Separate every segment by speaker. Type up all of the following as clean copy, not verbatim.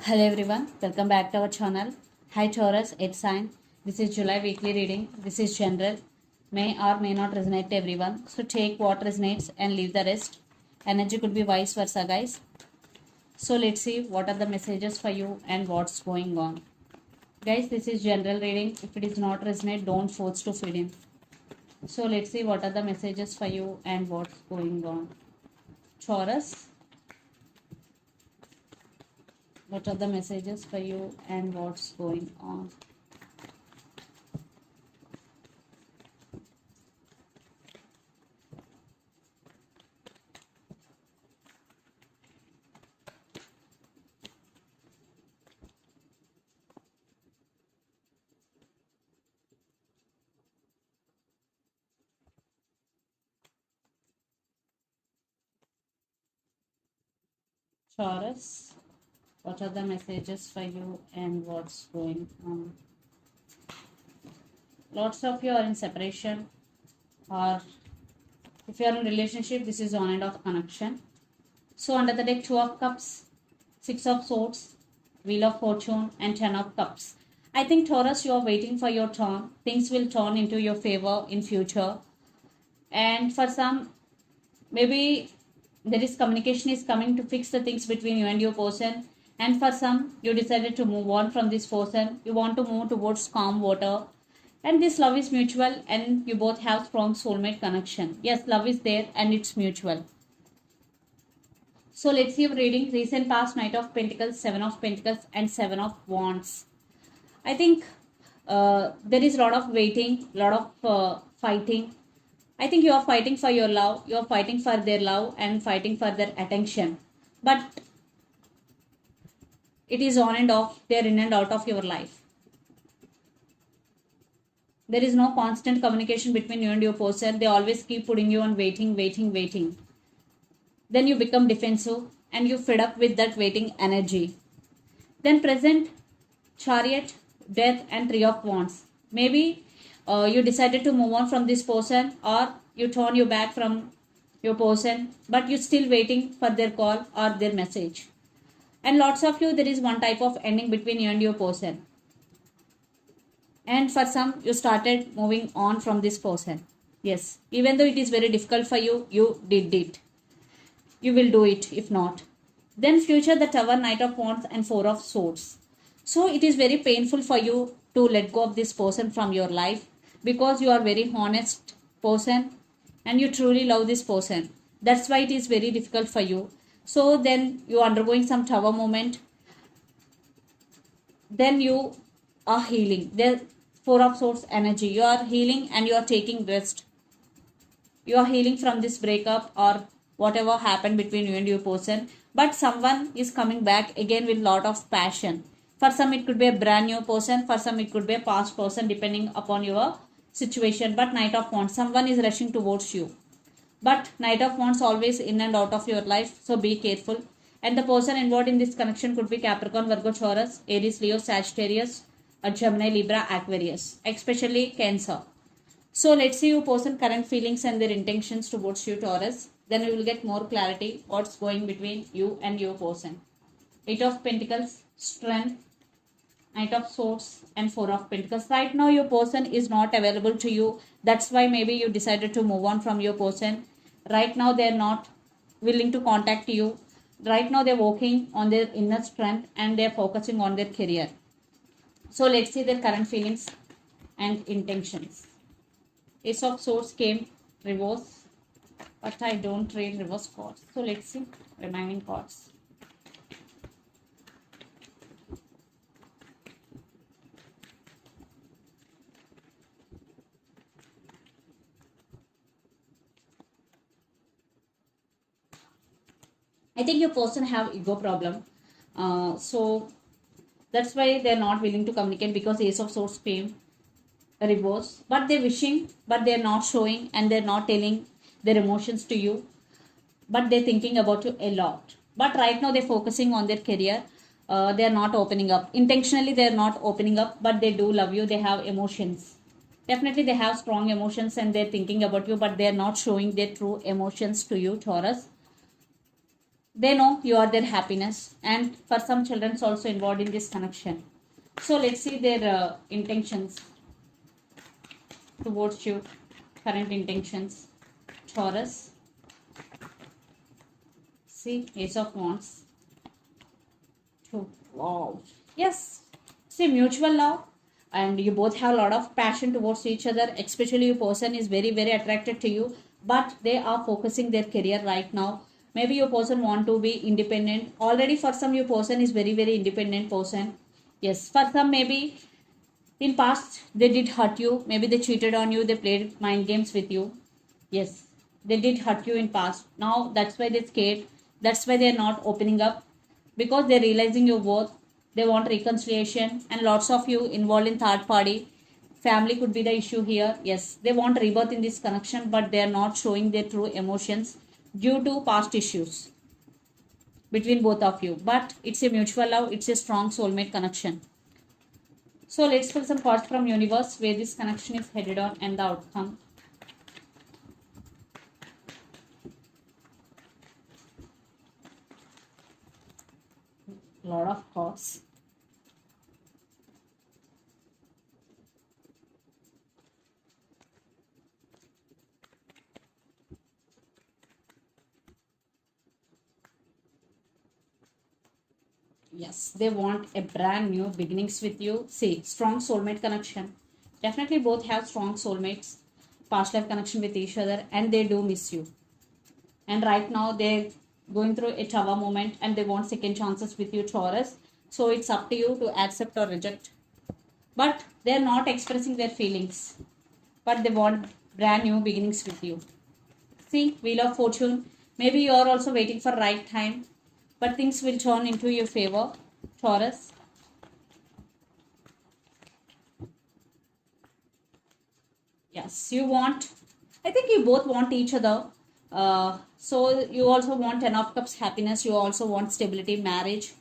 Speaker 1: Hello everyone, welcome back to our channel. Hi Taurus, it's sign. This is July weekly reading. This is general. May or may not resonate to everyone. So take what resonates and leave the rest. Energy could be vice versa, guys. So let's see what are the messages for you and what's going on. Guys, this is general reading. If it is not resonate, don't force to feed in. So let's see what are the messages for you and what's going on. Taurus, what are the messages for you and what's going on. Taurus, what are the messages for you and what's going on. Lots of you are in separation, or if you are in relationship, this is on and off connection. So under the deck, 2 of cups, 6 of swords, wheel of fortune and 10 of cups. I think Taurus, you are waiting for your turn. Things will turn into your favor in future. And for some, maybe there is communication is coming to fix the things between you and your person. And for some, you decided to move on from this person. You want to move towards calm water. And this love is mutual and you both have strong soulmate connection. Yes, love is there and it's mutual. So let's see your reading. Recent past, Knight of Pentacles, 7 of Pentacles and 7 of Wands. I think there is a lot of waiting, lot of fighting. I think you are fighting for your love. You are fighting for their love and fighting for their attention. But it is on and off. They are in and out of your life. There is no constant communication between you and your person. They always keep putting you on waiting. Then you become defensive and you fed up with that waiting energy. Then present, Chariot, Death and 3 of Wands. Maybe you decided to move on from this person, or you turn your back from your person, but you're still waiting for their call or their message. And lots of you, there is one type of ending between you and your person. And for some, you started moving on from this person. Yes, even though it is very difficult for you, you did it. You will do it if not. Then future, the Tower, Knight of Wands and 4 of Swords. So it is very painful for you to let go of this person from your life, because you are very honest person and you truly love this person. That's why it is very difficult for you. So then you are undergoing some Tower moment. Then you are healing. The 4 of Swords energy. You are healing and you are taking rest. You are healing from this breakup or whatever happened between you and your person. But someone is coming back again with lot of passion. For some it could be a brand new person. For some it could be a past person, depending upon your situation. But Knight of Wands, someone is rushing towards you. But Knight of Wands always in and out of your life. So be careful. And the person involved in this connection could be Capricorn, Virgo, Taurus, Aries, Leo, Sagittarius, or Gemini, Libra, Aquarius. Especially Cancer. So let's see your person current feelings and their intentions towards you, Taurus. Then we will get more clarity what's going between you and your person. 8 of Pentacles, Strength, Knight of Swords and 4 of Pentacles. Right now your person is not available to you. That's why maybe you decided to move on from your person. Right now they are not willing to contact you. Right now they're working on their inner strength and they're focusing on their career. So let's see their current feelings and intentions. Ace of Swords came reverse, but I don't read reverse cards. So let's see remaining cards. I think your person have ego problem. So that's why they're not willing to communicate, because Ace of Swords came reverse. But they're wishing, but they're not showing and they're not telling their emotions to you. But they're thinking about you a lot. But right now they're focusing on their career. They're not opening up. Intentionally they're not opening up, but they do love you. They have emotions. Definitely they have strong emotions and they're thinking about you, but they're not showing their true emotions to you, Taurus. They know you are their happiness, and for some children also involved in this connection. So let's see their intentions towards you, current intentions. Taurus, see, Ace of Wands. Wow. Yes. See, mutual love, and you both have a lot of passion towards each other. Especially, your person is very, very attracted to you, but they are focusing their career right now. Maybe your person want to be independent. Already, for some, your person is very, very independent person. Yes, for some, maybe in past they did hurt you. Maybe they cheated on you. They played mind games with you. Yes, they did hurt you in past. Now that's why they're scared. That's why they're not opening up, because they're realizing your worth. They want reconciliation, and lots of you involved in third party. Family could be the issue here. Yes, they want rebirth in this connection, but they are not showing their true emotions due to past issues between both of you. But it's a mutual love, it's a strong soulmate connection. So let's pull some cards from universe where this connection is headed on and the outcome. Lot of cards. Yes, they want a brand new beginnings with you. See, strong soulmate connection. Definitely both have strong soulmates, past life connection with each other, and they do miss you. And right now they're going through a tower moment, and they want second chances with you, Taurus. So it's up to you to accept or reject. But they're not expressing their feelings, but they want brand new beginnings with you. See, Wheel of Fortune. Maybe you are also waiting for right time, but things will turn into your favor, Taurus. Yes, you want, I think you both want each other. So you also want Ten of Cups happiness. You also want stability, marriage.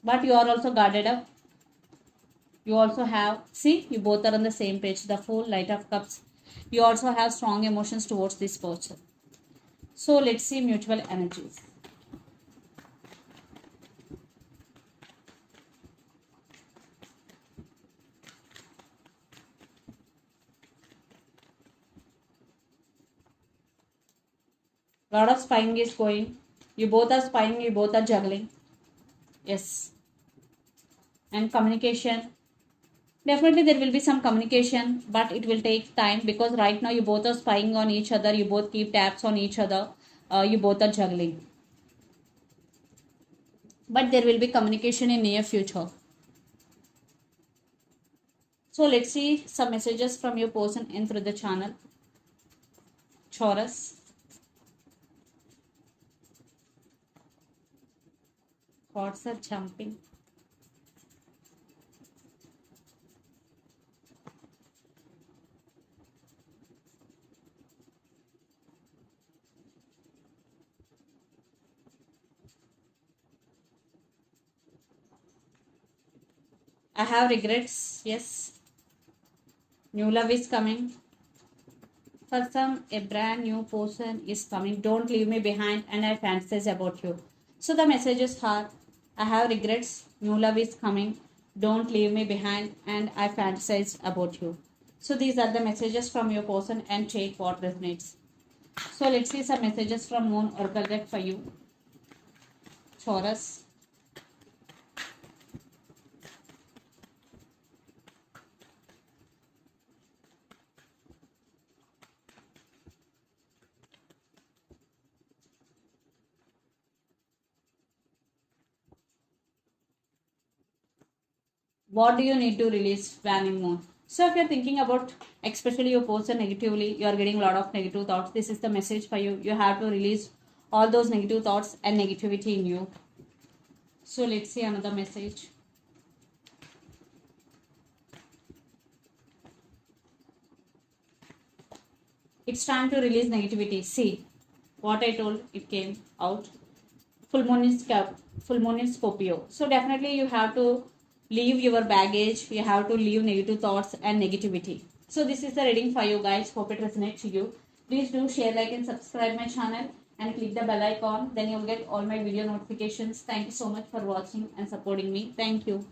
Speaker 1: But you are also guarded up. You also have, see, you both are on the same page. The Fool, Knight of Cups. You also have strong emotions towards this person. So let's see mutual energies. Lot of spying is going. You both are spying, you both are juggling. Yes. And communication. Definitely there will be some communication, but it will take time, because right now you both are spying on each other. You both keep tabs on each other. You both are juggling. But there will be communication in near future. So let's see some messages from your person in through the channel. Taurus. Cards are jumping. I have regrets. Yes. New love is coming. For some, a brand new person is coming. Don't leave me behind, and I fantasize about you. So the messages are, I have regrets. New love is coming. Don't leave me behind, and I fantasize about you. So these are the messages from your person, and take what resonates. So let's see some messages from Moon Oracle deck for you. Taurus. What do you need to release, planning Moon? So if you're thinking about especially your person negatively, you are getting a lot of negative thoughts, this is the message for you. You have to release all those negative thoughts and negativity in you. So let's see another message. It's time to release negativity. See, what I told, it came out. Full moon is Scorpio. So definitely you have to leave your baggage. You have to leave negative thoughts and negativity. So this is the reading for you guys. Hope it resonates to you. Please do share, like, and subscribe my channel. and click the bell icon. Then you'll get all my video notifications. Thank you so much for watching and supporting me. Thank you.